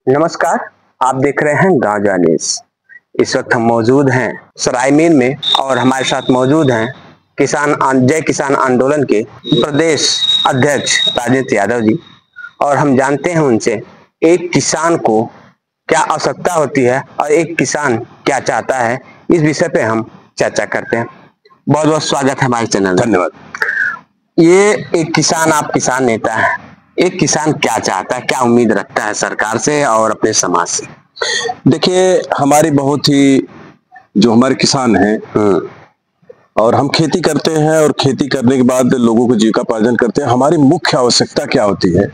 नमस्कार। आप देख रहे हैं गांजा न्यूज। इस वक्त हम मौजूद हैं सरायमीन में और हमारे साथ मौजूद हैं जय किसान आंदोलन के प्रदेश अध्यक्ष राजेंद्र यादव जी। और हम जानते हैं उनसे एक किसान को क्या आवश्यकता होती है और एक किसान क्या चाहता है, इस विषय पे हम चर्चा करते हैं। बहुत बहुत स्वागत है हमारे चैनल में। धन्यवाद। ये एक किसान, आप किसान नेता हैं, एक किसान क्या चाहता है, क्या उम्मीद रखता है सरकार से और अपने समाज से? देखिए, हमारी बहुत ही जो हमारे किसान हैं और हम खेती करते हैं और खेती करने के बाद लोगों को जीविकोपार्जन करते हैं। हमारी मुख्य आवश्यकता क्या होती है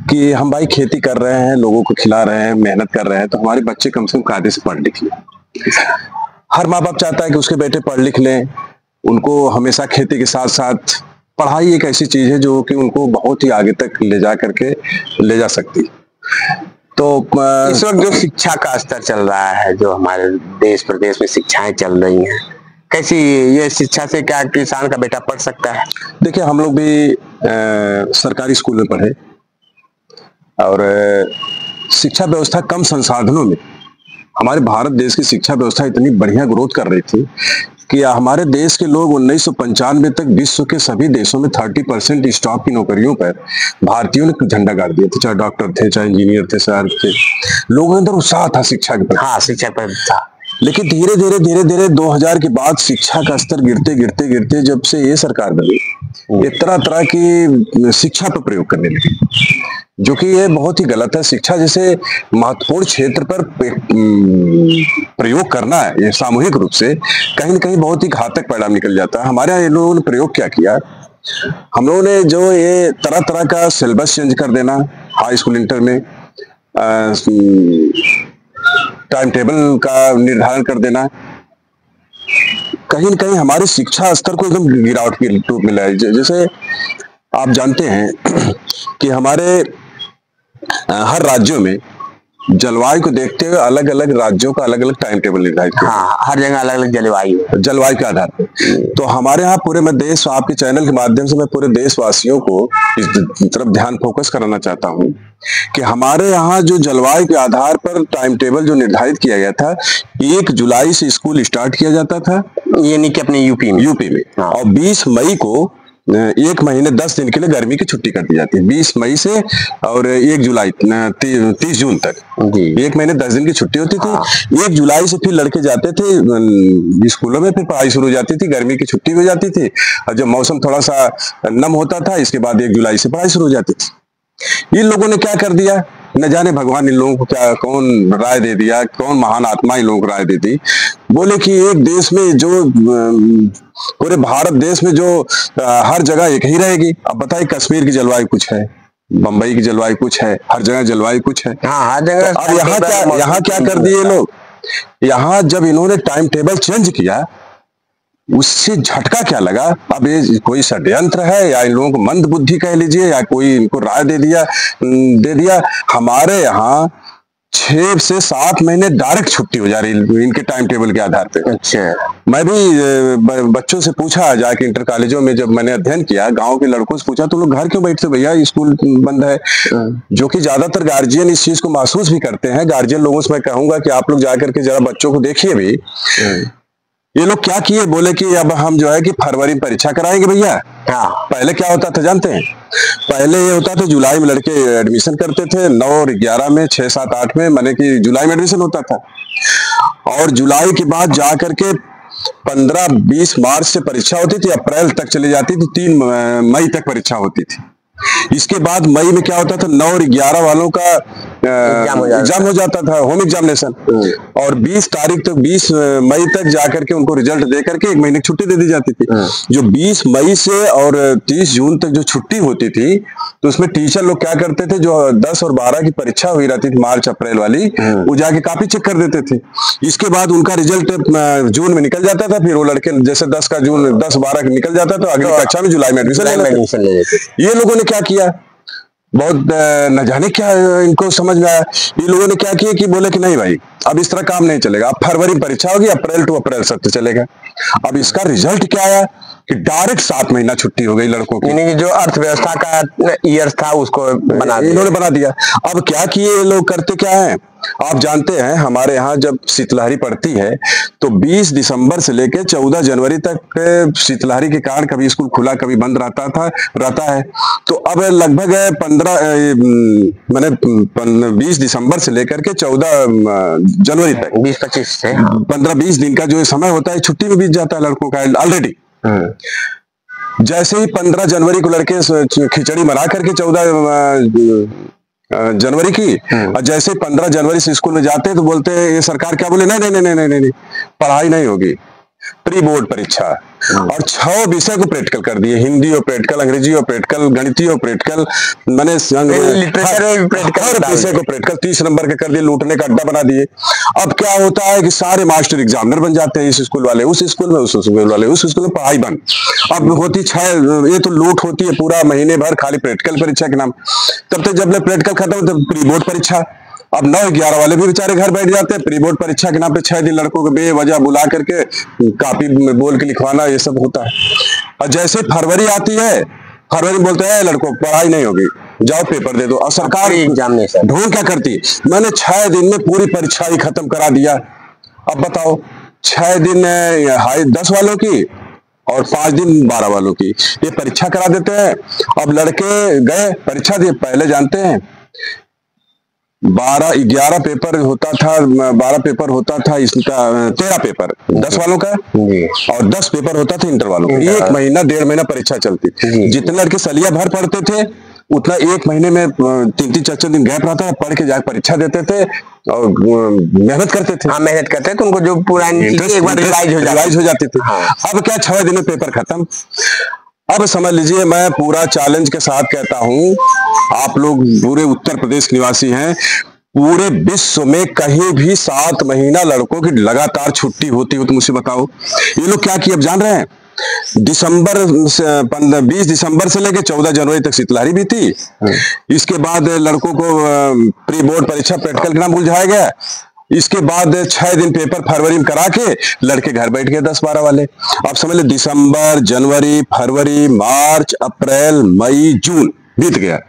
कि हम भाई खेती कर रहे हैं, लोगों को खिला रहे हैं, मेहनत कर रहे हैं, तो हमारे बच्चे कम से कम कायदे से पढ़ लिख लें। हर माँ बाप चाहता है कि उसके बेटे पढ़ लिख लें। उनको हमेशा खेती के साथ साथ पढ़ाई एक ऐसी चीज है जो कि उनको बहुत ही आगे तक ले जा सकती। तो इस वक्त जो शिक्षा का स्तर चल रहा है, जो हमारे देश प्रदेश में शिक्षाएं चल रही हैं, कैसी ये शिक्षा से क्या किसान का बेटा पढ़ सकता है? देखिए, हम लोग भी सरकारी स्कूल में पढ़े और शिक्षा व्यवस्था कम संसाधनों में हमारे भारत देश की शिक्षा व्यवस्था इतनी बढ़िया ग्रोथ कर रही थी कि हमारे देश के लोग 1995 तक विश्व के सभी देशों में 30% स्टाफ की नौकरियों पर भारतीयों ने झंडा गाड़ दिया था। चाहे डॉक्टर थे, चाहे इंजीनियर थे, चाहे लोगों के अंदर उत्साह था शिक्षा के प्रति। हाँ, शिक्षा पर था। लेकिन धीरे धीरे 2000 के बाद शिक्षा का स्तर गिरते जब से ये सरकार बनी, ये तरह तरह की शिक्षा पर प्रयोग करने लगी, जो कि ये बहुत ही गलत है। शिक्षा जैसे महत्वपूर्ण क्षेत्र पर प्रयोग करना है, ये सामूहिक रूप से कहीं न कहीं बहुत ही घातक परिणाम निकल जाता है। हमारे यहाँ इन लोगों ने प्रयोग क्या किया, हम लोगों ने जो ये तरह तरह का सिलेबस चेंज कर देना, हाई स्कूल इंटर में टाइम टेबल का निर्धारण कर देना, कहीं न कहीं हमारी शिक्षा स्तर को एकदम गिरावट की रूप में लाया। जैसे आप जानते हैं कि हमारे हर राज्यों में जलवायु को देखते हुए अलग अलग राज्यों का अलग अलग टाइम टेबल निर्धारित है। हाँ, हर जगह अलग अलग जलवायु के आधार पर। तो हमारे यहाँ पूरे मैं देश, आपके चैनल के माध्यम से मैं पूरे देशवासियों को इस तरफ ध्यान फोकस कराना चाहता हूँ कि हमारे यहाँ जो जलवायु के आधार पर टाइम टेबल जो निर्धारित किया गया था, 1 जुलाई से स्कूल स्टार्ट किया जाता था, यानी कि अपने यूपी में। हाँ। और 20 मई को 1 महीने 10 दिन के लिए गर्मी की छुट्टी कर दी जाती है, 20 मई से और 1 जुलाई 30 जून तक 1 महीने 10 दिन की छुट्टी होती थी। हाँ। 1 जुलाई से फिर लड़के जाते थे स्कूलों में, फिर पढ़ाई शुरू हो जाती थी, गर्मी की छुट्टी हो जाती थी और जब मौसम थोड़ा सा नम होता था, इसके बाद 1 जुलाई से पढ़ाई शुरू हो जाती थी। इन लोगों ने क्या कर दिया, न जाने भगवान इन लोगों को क्या कौन राय दे दिया, कौन महान आत्मा इन लोगों को राय दे दी, बोले कि एक देश में जो पूरे भारत देश में जो हर जगह एक ही रहेगी। अब बताइए, कश्मीर की जलवायु कुछ है, बंबई की जलवायु कुछ है, हर जगह जलवायु कुछ है। हाँ, हर जगह। अब यहाँ क्या कर दिए लोग, यहाँ जब इन्होंने टाइम टेबल चेंज किया, उससे झटका क्या लगा, अब ये कोई षड्यंत्र है या इन लोगों को मंद बुद्धि कह लीजिए या कोई इनको राय दे दिया। हमारे यहाँ 6 से 7 महीने डायरेक्ट छुट्टी हो जा रही इनके टाइम टेबल के आधार पे। अच्छा। मैं भी बच्चों से पूछा जाके, इंटर कॉलेजों में जब मैंने अध्ययन किया, गांव के लड़कों से पूछा तो लोग घर क्यों बैठते भैया, स्कूल बंद है। जो कि ज्यादातर गार्जियन इस चीज को महसूस भी करते हैं। गार्जियन लोगों से मैं कहूंगा कि आप लोग जाकर के जरा बच्चों को देखिए भी, ये लोग क्या किए, बोले कि अब हम जो है कि फरवरी में परीक्षा कराएंगे भैया। हाँ। पहले क्या होता था जानते हैं, पहले ये होता था जुलाई में लड़के एडमिशन करते थे, 9 और 11 में, 6, 7, 8 में, माने कि जुलाई में एडमिशन होता था और जुलाई के बाद जाकर के 15-20 मार्च से परीक्षा होती थी, अप्रैल तक चली जाती थी, 3 मई तक परीक्षा होती थी। इसके बाद मई में क्या होता था, 9 और 11 वालों का एग्जाम हो जाता था, होम एग्जामिनेशन, और 20 तारीख तक, 20 मई तक जाकर के उनको रिजल्ट दे करके 1 महीने की छुट्टी दे दी जाती थी। जो 20 मई से और 30 जून तक जो छुट्टी होती थी, तो उसमें टीचर लोग क्या करते थे, जो 10 और 12 की परीक्षा हुई रहती थी, मार्च अप्रैल वाली, वो जाके कॉपी चेक कर देते थे। इसके बाद उनका रिजल्ट जून में निकल जाता था, फिर वो लड़के जैसे 10 का जून 10-12 निकल जाता था, अगली कक्षा में जुलाई में एडमिशन ले लेते। ये लोगों ने क्या किया, बहुत न जाने क्या इनको समझ में आया, ये लोगों ने क्या किया कि बोले कि नहीं भाई, अब इस तरह काम नहीं चलेगा, अब फरवरी में परीक्षा होगी, अप्रैल टू अप्रैल सत्र चलेगा। अब इसका रिजल्ट क्या आया, कि डायरेक्ट 7 महीना छुट्टी हो गई लड़कों की। यानी कि जो अर्थव्यवस्था का ईयर्स था उसको इन्होंने बना दिया। अब क्या किए ये लोग, करते क्या है, आप जानते हैं हमारे यहाँ जब शीतलहरी पड़ती है तो 20 दिसंबर से लेकर 14 जनवरी तक शीतलहरी के कारण कभी स्कूल खुला कभी बंद रहता है। तो अब लगभग 20 दिसंबर से लेकर के 14 जनवरी तक 20-25 से 15-20 दिन का जो समय होता है छुट्टी में बीत जाता है लड़कों का ऑलरेडी। जैसे ही 15 जनवरी को लड़के खिचड़ी बना करके 14 जनवरी की, और जैसे 15 जनवरी से स्कूल में जाते हैं तो बोलते हैं, ये सरकार क्या बोले, नहीं नहीं नहीं नहीं नहीं, पढ़ाई नहीं होगी, प्री बोर्ड परीक्षा। और 6 विषय को प्रैक्टिकल कर दिए, हिंदी और प्रैक्टिकल, अंग्रेजी और प्रैक्टिकल, गणितीय और प्रैक्टिकल, मैंने हर विषय को प्रैक्टिकल 30 नंबर के कर दिए, लूटने का अड्डा बना दिए। अब क्या होता है कि सारे मास्टर एग्जामिनर बन जाते हैं, इस स्कूल वाले उस स्कूल में, उस स्कूल वाले उस स्कूल में, पढ़ाई बंद। अब होती 6, ये तो लूट होती है पूरा महीने भर खाली प्रैक्टिकल परीक्षा के नाम। तब तक जब प्रैक्टिकल खत्म होता है प्री बोर्ड परीक्षा। अब 9-11 वाले भी बेचारे घर बैठ जाते हैं, प्री बोर्ड परीक्षा के नाम पे 6 दिन लड़कों को बेवजह बुला करके कॉपी में बोल के लिखवाना, ये सब होता है। और जैसे फरवरी आती है, फरवरी बोलते हैं लड़कों पढ़ाई नहीं होगी, जाओ पेपर दे दो। और सरकार एग्जामिनेशन ढोंग क्या करती, मैंने 6 दिन में पूरी परीक्षा ही खत्म करा दिया। अब बताओ 6 दिन 10 वालों की और 5 दिन 12 वालों की, ये परीक्षा करा देते हैं। अब लड़के गए परीक्षा दिए, पहले जानते हैं 11 पेपर होता था, 12 पेपर होता था इसका, 13 पेपर 10 वालों का और 10 पेपर होता था इंटर वालों का। 1 महीना 1.5 महीना परीक्षा चलती थी। जितने लड़के सलिया भर पढ़ते थे उतना 1 महीने में 3-3 4-4 दिन गैप रहता था, पढ़ के जाकर परीक्षा देते थे और मेहनत करते थे। हाँ, मेहनत करते थे, उनको जो पूरा एक बार रिवाइज हो जाती थी। अब क्या 6 दिन में पेपर खत्म। अब समझ लीजिए, मैं पूरा चैलेंज के साथ कहता हूं, आप लोग पूरे उत्तर प्रदेश निवासी हैं, पूरे विश्व में कहीं भी 7 महीना लड़कों की लगातार छुट्टी होती हो तो मुझे बताओ। ये लोग क्या किए अब जान रहे हैं, 20 दिसंबर से लेकर 14 जनवरी तक शीतलहरी भी थी। इसके बाद लड़कों को प्री बोर्ड परीक्षा प्रैक्टिकल के नाम बुझाया गया। इसके बाद 6 दिन पेपर फरवरी में करा के लड़के घर बैठ गए 10-12 वाले। आप समझ लो दिसंबर, जनवरी, फरवरी, मार्च, अप्रैल, मई, जून बीत गया।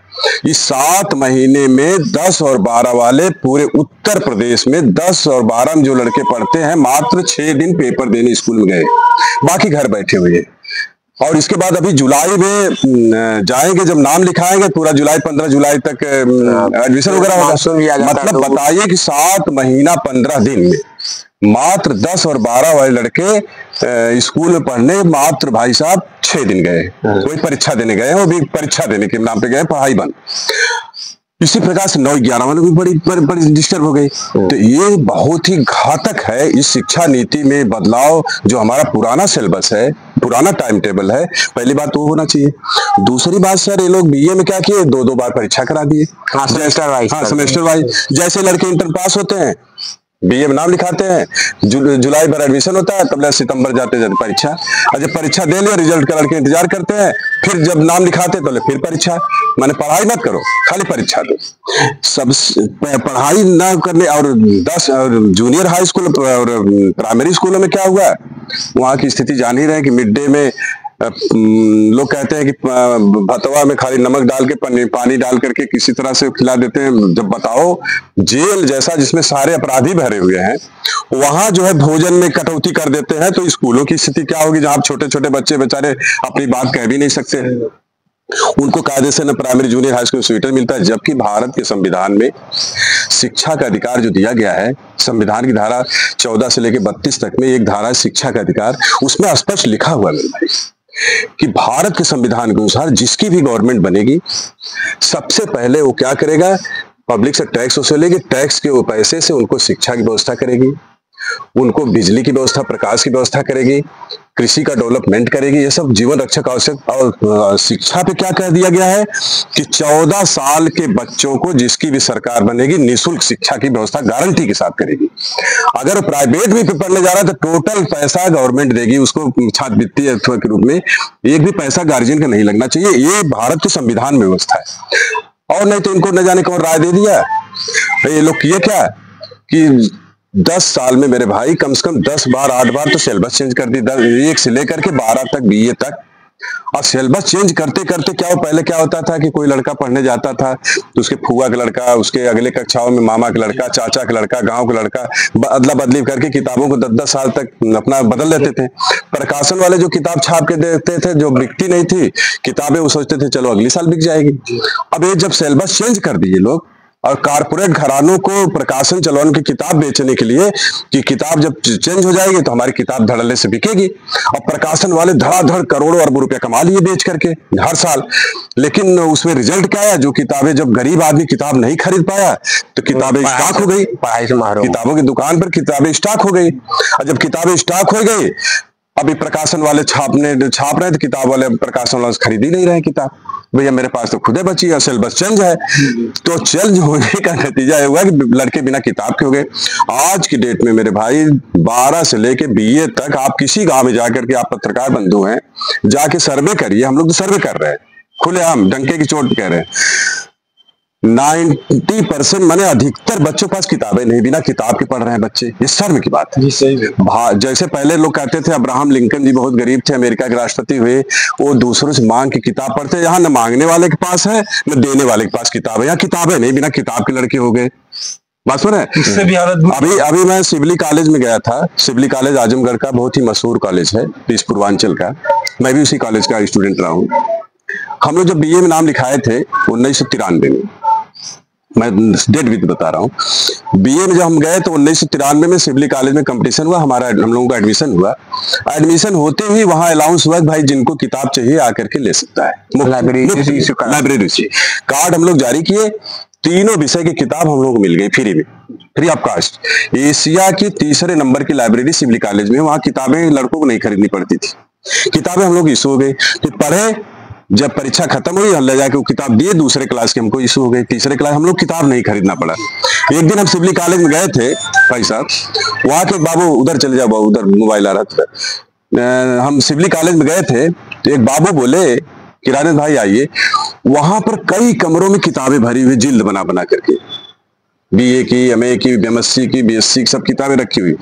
इस 7 महीने में 10 और 12 वाले पूरे उत्तर प्रदेश में 10 और 12 में जो लड़के पढ़ते हैं मात्र 6 दिन पेपर देने स्कूल में गए, बाकी घर बैठे हुए। और इसके बाद अभी जुलाई में जाएंगे, जब नाम लिखाएंगे पूरा जुलाई 15 जुलाई तक एडमिशन वगैरह होगा। मतलब बताइए कि 7 महीना 15 दिन में मात्र 10 और 12 वाले लड़के स्कूल में पढ़ने मात्र भाई साहब 6 दिन गए, कोई परीक्षा देने गए, वो भी परीक्षा देने के नाम पे गए, पढ़ाई बंद। इसी प्रकार से 9-11 वालों भी बड़ी डिस्टर्ब हो गई। तो ये बहुत ही घातक है। इस शिक्षा नीति में बदलाव, जो हमारा पुराना सिलेबस है, पुराना टाइम टेबल है, पहली बात वो होना चाहिए। दूसरी बात सर, ये लोग बीए में क्या किए, 2-2 बार परीक्षा करा दिए, सेमेस्टर वाइज। जैसे लड़के इंटर पास होते हैं, बीए में नाम लिखाते हैं, जुलाई भर एडमिशन होता है, तब सितंबर जाते जाते परीक्षा। और जब परीक्षा दे लिया, रिजल्ट का लड़के इंतजार करते हैं, फिर जब नाम लिखाते तो फिर परीक्षा। माने पढ़ाई मत करो, खाली परीक्षा दो। सब पढ़ाई ना करने। और 10 और जूनियर हाई स्कूल और प्राइमरी स्कूलों में क्या हुआ, वहां की स्थिति जान ही रहे हैं कि मिड डे में लोग कहते हैं कि भतवा में खाली नमक डाल के पानी डाल करके किसी तरह से खिला देते हैं। जब बताओ जेल जैसा जिसमें सारे अपराधी भरे हुए हैं, वहां जो है भोजन में कटौती कर देते हैं, तो स्कूलों की स्थिति क्या होगी जहां छोटे छोटे बच्चे बेचारे अपनी बात कह भी नहीं सकते, उनको कायदे से न primary junior high school sweater मिलता है। जबकि भारत के संविधान में शिक्षा का अधिकार जो दिया गया है, संविधान की धारा 14 से लेकर 32 तक में एक धारा है शिक्षा का अधिकार, उसमें स्पष्ट लिखा हुआ है कि भारत के संविधान के अनुसार जिसकी भी गवर्नमेंट बनेगी, सबसे पहले वो क्या करेगा, पब्लिक से टैक्स वसूलेगी, टैक्स के वो पैसे से उनको शिक्षा की व्यवस्था करेगी, उनको बिजली की व्यवस्था, प्रकाश की व्यवस्था करेगी, कृषि का डेवलपमेंट करेगी, ये सब जीवन रक्षक आवश्यक। और शिक्षा पे क्या कह दिया गया है कि 14 साल के बच्चों को जिसकी भी सरकार बनेगी निःशुल्क शिक्षा की व्यवस्था गारंटी के साथ करेगी। अगर पराइवेट भी पढ़ने जा रहा है तो टोटल पैसा गवर्नमेंट देगी उसको, छात्रवृत्ति के रूप में। एक भी पैसा गार्जियन का नहीं लगना चाहिए। ये भारत के संविधान में व्यवस्था है। और नहीं तो इनको न जाने कौन राय दे दिया। ये लोग किए क्या कि 10 साल में मेरे भाई कम से कम 10 बार 8 बार तो सिलेबस चेंज कर दी, 1 से लेकर के 12 तक, बीए तक। और सिलेबस चेंज करते करते पहले क्या होता था कि कोई लड़का पढ़ने जाता था तो उसके फूआ का लड़का, उसके अगले कक्षाओं में मामा का लड़का, चाचा का लड़का, गांव का लड़का, अदला बदली करके किताबों को 10-10 साल तक अपना बदल लेते थे। प्रकाशन वाले जो किताब छाप के देते थे, जो बिकती नहीं थी किताबें, वो सोचते थे चलो अगले साल बिक जाएगी। अब ये जब सिलेबस चेंज कर दिए लोग, और कारपोरेट घरानों को प्रकाशन चलवाने की किताब बेचने के लिए कि किताब जब चेंज हो जाएगी तो हमारी किताब धड़ल्ले से बिकेगी, और प्रकाशन वाले धड़ाधड़ करोड़ों अरबों रुपया कमा लिए बेच करके हर साल। लेकिन उसमें रिजल्ट क्या आया, जो किताबें, जब गरीब आदमी किताब नहीं खरीद पाया तो किताबें स्टॉक हो गई, पढ़ाई से मारो, किताबों की दुकान पर किताबें स्टॉक हो गई। और जब किताबें स्टॉक हो गई, अभी प्रकाशन वाले छाप रहे हैं तो किताब वाले, प्रकाशन वाले खरीद ही नहीं रहे किताब। भैया मेरे पास तो खुदे बची है, सिलेबस चेंज है। तो चेंज होने का नतीजा ये हुआ कि लड़के बिना किताब के हो गए। आज की डेट में मेरे भाई 12 से लेके बीए तक, आप किसी गांव में जाकर के, आप पत्रकार बंधु हैं, जाके सर्वे करिए। हम लोग तो सर्वे कर रहे हैं, खुलेआम डंके की चोट कह रहे हैं, 90% माने अधिकतर बच्चों के पास किताबें नहीं, बिना किताब के पढ़ रहे हैं बच्चे। ये शर्म की बात है। जैसे पहले लोग कहते थे अब्राहम लिंकन जी बहुत गरीब थे, अमेरिका के राष्ट्रपति हुए, वो दूसरों से मांग के किताब पढ़ते। यहाँ न मांगने वाले के पास है न देने वाले के पास किताब है, यहाँ किताबें नहीं, बिना किताब के लड़के हो गए। बात सुन रहे? इससे भी हालत अभी मैं सिवली कॉलेज में गया था। सिवली कॉलेज आजमगढ़ का बहुत ही मशहूर कॉलेज है, ईस्ट पूर्वांचल का। मैं भी उसी कॉलेज का स्टूडेंट रहा हूँ। हम लोग जब बीए में नाम लिखाए थे 1993 में, मैं डेट भी बता रहा हूँ। बीए में जब हम गए तो 1993 में सिवली कॉलेज में कंपटीशन हुआ, हम लोगों का एडमिशन हुआ। एडमिशन होते ही वहां अलाउंस हुआ कि भाई जिनको किताब चाहिए आकर के ले सकता है। लाइब्रेरी से कार्ड हम लोग जारी किए, तीनों विषय की किताब हम लोग को मिल गई फ्री में, फ्री ऑफ कास्ट। एशिया की तीसरे नंबर की लाइब्रेरी सिवली कॉलेज में, वहां किताबें लड़कों को नहीं खरीदनी पड़ती थी। किताबें हम लोग इशू हो गई, फिर पढ़े। जब परीक्षा खत्म हुई, ले जाके वो किताब दिए, दूसरे क्लास के हमको इशू हो गई, तीसरे क्लास हम लोग किताब नहीं खरीदना पड़ा। एक दिन हम सिवली कॉलेज में गए थे भाई साहब, वहां के बाबू, उधर चले जाओ बाबू, उधर मोबाइल आ रहा था। हम सिवली कॉलेज में गए थे तो एक बाबू बोले कि राजेश भाई आइए। वहां पर कई कमरों में किताबें भरी हुई, जिल्द बना बना करके, बीए की, एमए की, बीएमएससी की, बीएससी की, सब किताबें रखी हुई।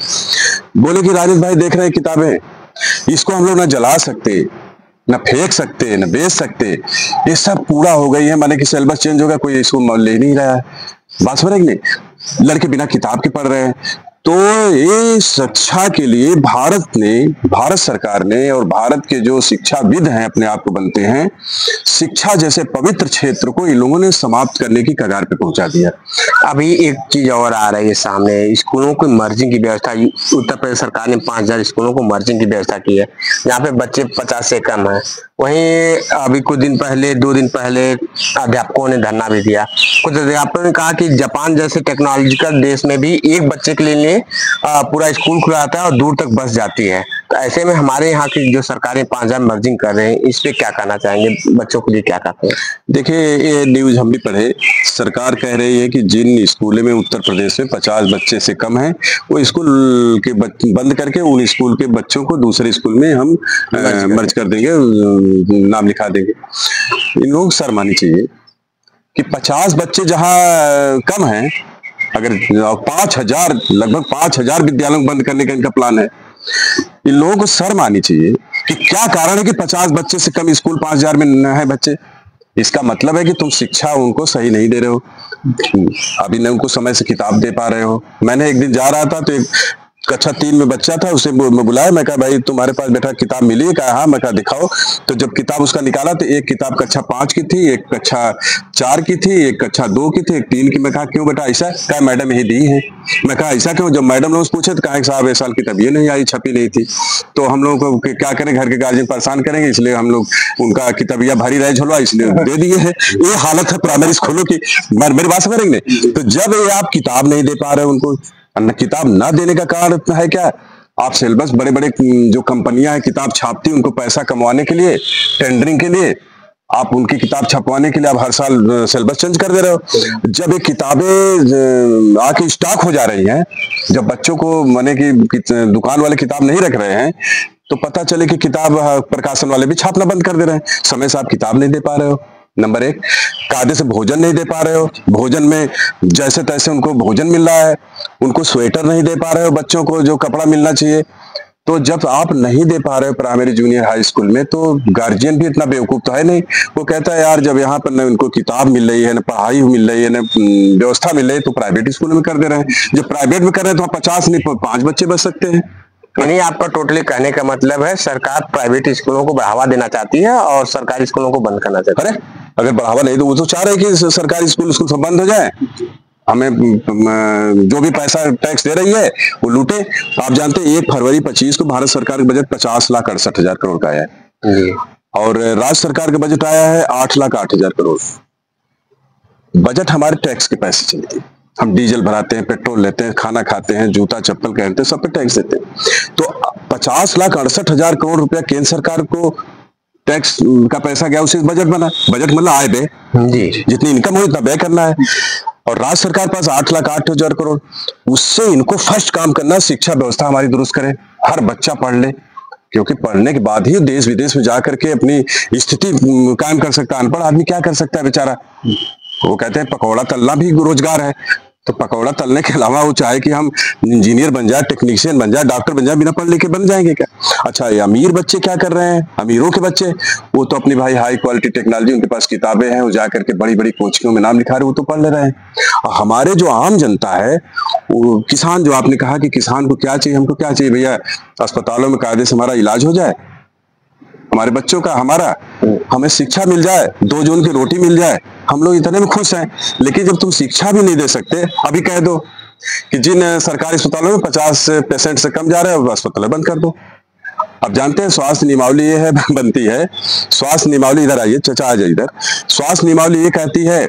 बोले कि राजेश भाई देख रहे हैं किताबें, इसको हम लोग ना जला सकते, न फेंक सकते, न बेच सकते, ये सब कूड़ा हो गई है। माने कि सिलेबस चेंज होगा, कोई इसको ले नहीं रहा है। बात समझ रहे नहीं? लड़के बिना किताब के पढ़ रहे हैं। तो ये शिक्षा के लिए भारत सरकार ने और भारत के जो शिक्षाविद हैं, अपने आप को बनते हैं, शिक्षा जैसे पवित्र क्षेत्र को इन लोगों ने समाप्त करने की कगार पे पहुंचा दिया। अभी एक चीज और आ रही है सामने, स्कूलों को मर्जिंग की व्यवस्था। उत्तर प्रदेश सरकार ने 5000 स्कूलों को मर्जिंग की व्यवस्था की है, यहाँ पे बच्चे 50 से कम है। वहीं अभी कुछ दिन पहले, 2 दिन पहले अध्यापकों ने धरना भी दिया। कुछ अध्यापकों ने कहा कि जापान जैसे टेक्नोलॉजिकल देश में भी एक बच्चे के लिए पूरा स्कूल खुला रहता है और दूर तक बस जाती है। तो ऐसे में हमारे यहाँ की जो सरकारें 5000 मर्जिंग कर रहे हैं, इस पे क्या कहना चाहेंगे? बच्चों के लिए क्या कहते हैं? देखिए, ये न्यूज हम भी पढ़े। सरकार कह रही है कि जिन स्कूलों में उत्तर प्रदेश में 50 बच्चे से कम है, वो स्कूल के बंद करके उन स्कूल के बच्चों को दूसरे स्कूल में हम मर्ज कर देंगे, नाम लिखा देंगे। इन लोगों को शर्म आनी चाहिए कि 50 बच्चे जहां कम हैं, अगर 5000, लगभग 5000 विद्यालयों को बंद करने का इनका प्लान है। इन लोगों को शर्म आनी चाहिए कि क्या कारण है कि 50 बच्चे से कम स्कूल 5000 में न है बच्चे। इसका मतलब है कि तुम शिक्षा उनको सही नहीं दे रहे हो, अभी न उनको समय से किताब दे पा रहे हो। मैंने एक दिन जा रहा था तो एक कक्षा 3 में बच्चा था, उसे मैं बुलाया, मैं कहा भाई तुम्हारे पास बेटा किताब मिली है? कहा हाँ। मैं कहा दिखाओ। तो जब किताब उसका निकाला तो एक किताब कक्षा 5 की थी, एक कक्षा 4 की थी, एक कक्षा 2 की थी, एक 3 की। मैं कहा क्यों बेटा ऐसा? कहा मैडम यही दी है। मैं कहा ऐसा क्यों? जब मैडम लोग पूछे तो कहा साहब इस साल किताब ये नहीं आई, छपी नहीं थी। तो हम लोग को क्या करें, घर के गार्जियन परेशान करेंगे, इसलिए हम लोग उनका किताबिया भरी रहे झोलवा, इसलिए दे दिए है। ये हालत है प्राइमरी स्कूलों की। मेरी बात समझ रहे? तो जब ये आप किताब नहीं दे पा रहे उनको, किताब ना देने का कारण है क्या? आप सिलेबस, बड़े बड़े जो कंपनियां हैं किताब छापती, उनको पैसा कमाने के लिए, टेंडरिंग के लिए, आप उनकी किताब छपवाने के लिए आप हर साल सिलेबस चेंज कर दे रहे हो। जब ये किताबें आके स्टॉक हो जा रही हैं, जब बच्चों को माने कि दुकान वाले किताब नहीं रख रहे हैं, तो पता चले कि किताब प्रकाशन वाले भी छापना बंद कर दे रहे हैं। समय से आप किताब नहीं दे पा रहे हो। नंबर 1, कायदे से भोजन नहीं दे पा रहे हो। भोजन में जैसे तैसे उनको भोजन मिल रहा है, उनको स्वेटर नहीं दे पा रहे हो बच्चों को जो कपड़ा मिलना चाहिए। तो जब आप नहीं दे पा रहे हो प्राइमरी जूनियर हाई स्कूल में, तो गार्जियन भी इतना बेवकूफ तो है नहीं। वो कहता है यार जब यहाँ पर न उनको किताब मिल रही है, न पढ़ाई मिल रही है, न व्यवस्था मिल रही है, तो प्राइवेट स्कूल में कर दे रहे हैं। जब प्राइवेट में कर रहे हैं तो 50 नहीं 5 बच्चे बच सकते हैं। यानी आपका टोटली कहने का मतलब है सरकार प्राइवेट स्कूलों को बढ़ावा देना चाहती है और सरकारी स्कूलों को बंद करना चाहती है। अरे अगर बढ़ावा नहीं तो वो तो चाह रहे हैं कि सरकारी स्कूल सब बंद हो जाए, हमें जो भी पैसा टैक्स दे रही है वो लूटे। आप जानते हैं 1 फरवरी 25 को भारत सरकार का बजट 50,68,000 करोड़ का आया है और राज्य सरकार का बजट आया है 8,08,000 करोड़। बजट हमारे टैक्स के पैसे चलते हैं। हम डीजल भराते हैं, पेट्रोल लेते हैं, खाना खाते हैं, जूता चप्पल खरीदते हैं, सब पे टैक्स देते हैं। तो 50,68,000 करोड़ रुपया केंद्र सरकार को टैक्स का पैसा गया, उसी बजट बना। बजट मतलब आय व्यय जी, जितनी इनकम हो उतना व्यय करना है। और राज्य सरकार पास 8,08,000 करोड़, उससे इनको फर्स्ट काम करना शिक्षा व्यवस्था हमारी दुरुस्त करें, हर बच्चा पढ़ ले, क्योंकि पढ़ने के बाद ही देश विदेश में जाकर के अपनी स्थिति कायम कर सकता है। अनपढ़ आदमी क्या कर सकता है बेचारा। वो कहते हैं पकौड़ा तलना भी रोजगार है, तो पकौड़ा तलने के अलावा वो चाहे कि हम इंजीनियर बन जाए, टेक्नीशियन बन जाए, डॉक्टर बन जाए, बिना पढ़ लिखे बन जाएंगे क्या। अच्छा ये अमीर बच्चे क्या कर रहे हैं, अमीरों के बच्चे वो तो अपनी भाई हाई क्वालिटी टेक्नोलॉजी, उनके पास किताबें हैं, वो जाकर के बड़ी बड़ी कोचिंगों में नाम लिखा रहे, वो तो पढ़ ले रहे हैं। और हमारे जो आम जनता है, वो किसान, जो आपने कहा कि किसान को क्या चाहिए, हमको क्या चाहिए भैया, अस्पतालों में कायदे से हमारा इलाज हो जाए, हमारे बच्चों का, हमारा, हमें शिक्षा मिल जाए, 2 जून की रोटी मिल जाए, हम लोग इतने में खुश हैं। लेकिन जब तुम शिक्षा भी नहीं दे सकते, अभी कह दो कि जिन सरकारी अस्पतालों में 50 पेशेंट से कम जा रहे हैं अस्पताल बंद कर दो। अब जानते हैं स्वास्थ्य नियमावली ये है बनती है, स्वास्थ्य नियमावली, इधर आइए चाचा, आ जाइए इधर। स्वास्थ्य नियमावली ये कहती है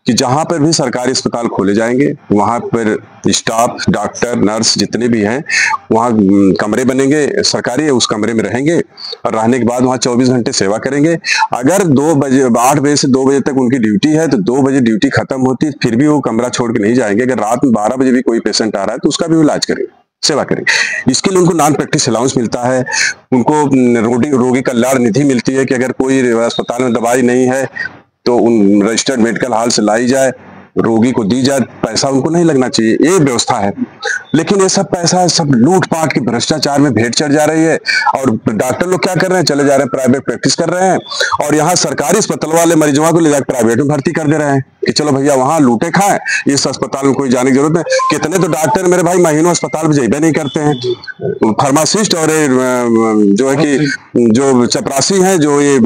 कि जहां पर भी सरकारी अस्पताल खोले जाएंगे वहां पर स्टाफ, डॉक्टर, नर्स जितने भी हैं, वहां कमरे बनेंगे सरकारी, उस कमरे में रहेंगे और रहने के बाद वहां 24 घंटे सेवा करेंगे। अगर 2 बजे 8 बजे से 2 बजे तक उनकी ड्यूटी है तो 2 बजे ड्यूटी खत्म होती है, फिर भी वो कमरा छोड़ के नहीं जाएंगे। अगर रात में 12 बजे भी कोई पेशेंट आ रहा है तो उसका भी इलाज करेंगे, सेवा करेंगे। इसके लिए उनको नॉन प्रैक्टिस अलाउंस मिलता है, उनको रोगी कल्याण निधि मिलती है कि अगर कोई अस्पताल में दवाई नहीं है तो उन रजिस्टर्ड मेडिकल हॉल से लाई जाए, रोगी को दी जाए, पैसा उनको नहीं लगना चाहिए, ये व्यवस्था है। लेकिन ये सब पैसा सब लूट पाट के भ्रष्टाचार में भेंट चढ़ जा रही है और डॉक्टर लोग क्या कर रहे हैं, चले जा रहे हैं प्राइवेट प्रैक्टिस कर रहे हैं और यहाँ सरकारी अस्पताल वाले मरीजों को ले जाकर प्राइवेट में भर्ती कर दे रहे हैं कि चलो भैया वहां लूटे खाएं, इस अस्पताल में कोई जाने की जरूरत नहीं। कितने तो डॉक्टर मेरे भाई महीनों अस्पताल में जाइए नहीं करते हैं। फार्मासिस्ट और जो है कि जो चपरासी है, जो ये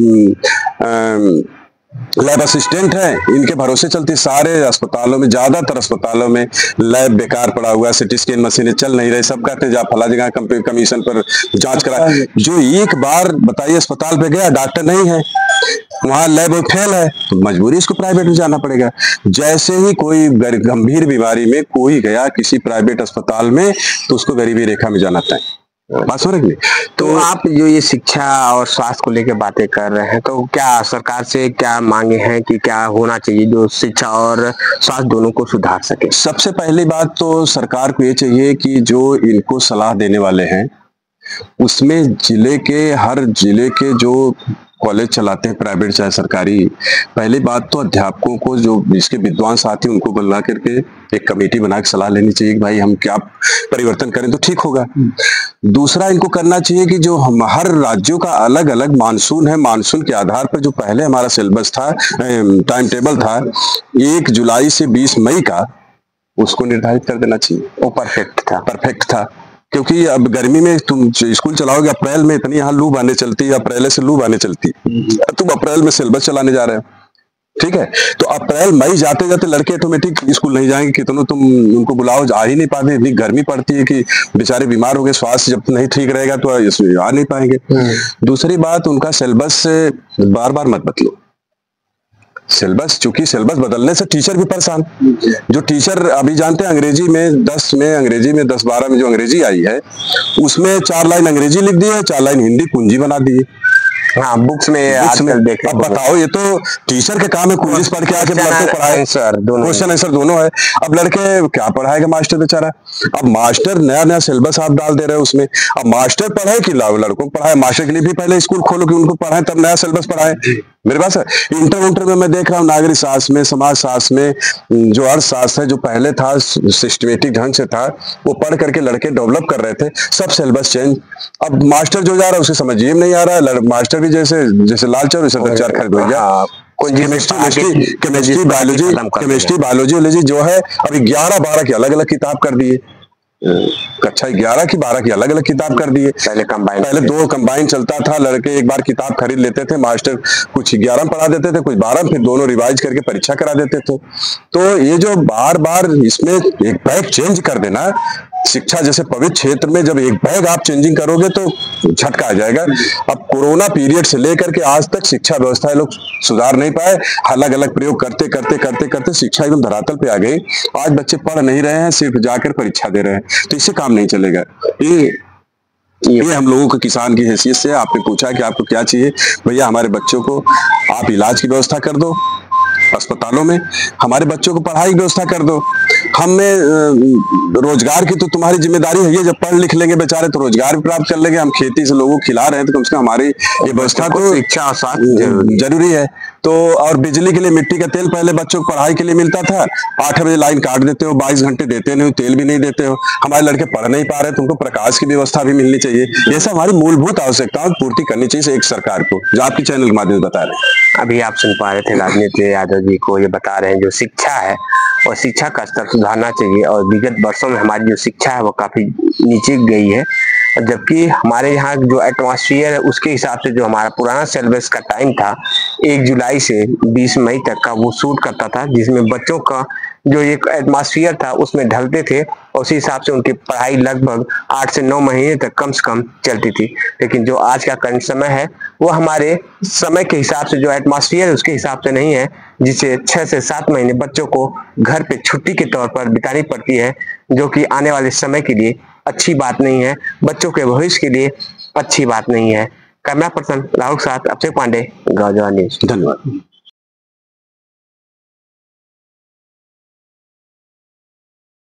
लैब असिस्टेंट है, इनके भरोसे चलती सारे अस्पतालों में, ज्यादातर अस्पतालों में लैब बेकार पड़ा हुआ है, सिटी स्कैन मशीनें चल नहीं रही। सब कहते हैं जा फला जगह कमीशन पर जांच करा। जो एक बार बताइए अस्पताल पे गया, डॉक्टर नहीं है, वहां लैब फेल है, तो मजबूरी इसको प्राइवेट में जाना पड़ेगा। जैसे ही कोई गंभीर बीमारी में कोई गया किसी प्राइवेट अस्पताल में तो उसको गरीबी रेखा में जाना तय। बात हो रही है। तो आप जो ये शिक्षा और स्वास्थ्य को लेकर बातें कर रहे हैं, तो क्या सरकार से क्या मांगे हैं कि क्या होना चाहिए जो शिक्षा और स्वास्थ्य दोनों को सुधार सके? सबसे पहली बात तो सरकार को ये चाहिए कि जो इनको सलाह देने वाले हैं उसमें हर जिले के जो कॉलेज चलाते हैं, प्राइवेट चाहे सरकारी, पहली बात तो अध्यापकों को, जो इसके विद्वान साथी, उनको बुला करके एक कमेटी बना के सलाह लेनी चाहिए कि भाई हम क्या परिवर्तन करें तो ठीक होगा। दूसरा इनको करना चाहिए कि जो हम हर राज्यों का अलग अलग मानसून है, मानसून के आधार पर जो पहले हमारा सिलेबस था, टाइम टेबल था 1 जुलाई से 20 मई का, उसको निर्धारित कर देना चाहिए। वो परफेक्ट था क्योंकि अब गर्मी में तुम स्कूल चलाओगे, अप्रैल में इतनी यहाँ लू बहने चलती है, अप्रैल से लू बहने चलती है, तुम अप्रैल में सिलेबस चलाने जा रहे हो, ठीक है। तो अप्रैल मई जाते जाते लड़के ऑटोमेटिक स्कूल नहीं जाएंगे, कितनों तुम उनको बुलाओ आ ही नहीं पाते, इतनी गर्मी पड़ती है कि बेचारे बीमार हो गए, स्वास्थ्य जब नहीं ठीक रहेगा तो आ नहीं पाएंगे। दूसरी बात, उनका सिलेबस से बार बार मत बदलो सिलेबस, चूंकि सिलेबस बदलने से टीचर भी परेशान। जो टीचर अभी जानते हैं अंग्रेजी में 10-12 में जो अंग्रेजी आई है उसमें 4 लाइन अंग्रेजी लिख दी है, 4 लाइन हिंदी कुंजी बना दी है। हाँ, बुक्स में आजकल देखे। अब बताओ, ये तो टीचर का काम है क्विज़ पढ़ के आके लड़के पढ़ाए, क्वेश्चन आंसर दोनों है। अब लड़के क्या पढ़ाएगा मास्टर बेचारा। अब मास्टर नया नया सिलेबस आप डाल दे रहे हो उसमें। अब मास्टर पढ़ाए कि लड़कों को पढ़ाए? मास्टर के लिए भी पहले स्कूल खोलो कि उनको पढ़ाए, तब नया सिलेबस पढ़ाए। मेरे पास इंटर में मैं देख रहा हूँ, नागरिक शास्त्र में, समाज शास्त्र में, जो अर्थशास्त्र है जो पहले था सिस्टमेटिक ढंग से था, वो पढ़ करके लड़के डेवलप कर रहे थे, सब सिलेबस चेंज। अब मास्टर जो जा रहा है उसे समझिए नहीं आ रहा है। मास्टर भी जैसे जैसे लाल चार वैसे चार खरीद भैया। केमिस्ट्री बायोलॉजी जो है अब 11-12 की अलग अलग किताब कर दिए। कक्षा 11 की 12 की अलग अलग किताब कर दिए। पहले 2 कंबाइन चलता था, लड़के एक बार किताब खरीद लेते थे, मास्टर कुछ 11 में पढ़ा देते थे, कुछ 12 में, फिर दोनों रिवाइज करके परीक्षा करा देते थे। तो ये जो बार बार इसमें एक बैग चेंज कर देना, शिक्षा जैसे पवित्र क्षेत्र में जब एक बैग आप चेंजिंग करोगे तो झटका आ जाएगा। अब कोरोना पीरियड से लेकर के आज तक शिक्षा व्यवस्था लोग सुधार नहीं पाए, अलग अलग प्रयोग करते करते करते करते शिक्षा एकदम धरातल पे आ गई। आज बच्चे पढ़ नहीं रहे हैं, सिर्फ जाकर परीक्षा दे रहे हैं, तो इससे काम नहीं चलेगा। ये हम लोगों को किसान की हैसियत से आपने पूछा कि आपको क्या चाहिए, भैया हमारे बच्चों को आप इलाज की व्यवस्था कर दो अस्पतालों में, हमारे बच्चों को पढ़ाई की व्यवस्था कर दो, हमें रोजगार की तो तुम्हारी जिम्मेदारी है, ये जब पढ़ लिख लेंगे बेचारे तो रोजगार भी प्राप्त कर लेंगे, हम खेती से लोगों को खिला रहे हैं तो कम से कम हमारी ये व्यवस्था तो शिक्षा जरूरी है। तो और बिजली के लिए मिट्टी का तेल पहले बच्चों को पढ़ाई के लिए मिलता था, 8 बजे लाइन काट देते हो, 22 घंटे देते नहीं, तेल भी नहीं देते हो, हमारे लड़के पढ़ नहीं पा रहे, तुमको प्रकाश की व्यवस्था भी मिलनी चाहिए। ये सब हमारी मूलभूत आवश्यकताओं की पूर्ति करनी चाहिए एक सरकार को, जो आपके चैनल के माध्यम से बता रहे हैं। अभी आप सुन पा रहे थे राजनीति यादव जी को, ये बता रहे हैं जो शिक्षा है और शिक्षा का स्तर सुधारना चाहिए, और विगत वर्षों में हमारी जो शिक्षा है वो काफी नीचे गई है, जबकि हमारे यहाँ जो एटमॉस्फेयर है उसके हिसाब से जो हमारा पुराना सिलेबस का टाइम था 1 जुलाई से 20 मई तक का, वो सूट करता था, जिसमें बच्चों का जो एक एटमॉस्फेयर था उसमें ढलते थे और उसी हिसाब से उनकी पढ़ाई लगभग 8 से 9 महीने तक कम से कम चलती थी। लेकिन जो आज का करंट समय है वो हमारे समय के हिसाब से, जो एटमॉस्फेयर है उसके हिसाब से नहीं है, जिसे 6 से 7 महीने बच्चों को घर पे छुट्टी के तौर पर बितानी पड़ती है, जो कि आने वाले समय के लिए अच्छी बात नहीं है, बच्चों के भविष्य के लिए अच्छी बात नहीं है। कैमरा पर्सन राहुल के साथ अक्षय पांडे, गाँव जवान न्यूज। धन्यवाद।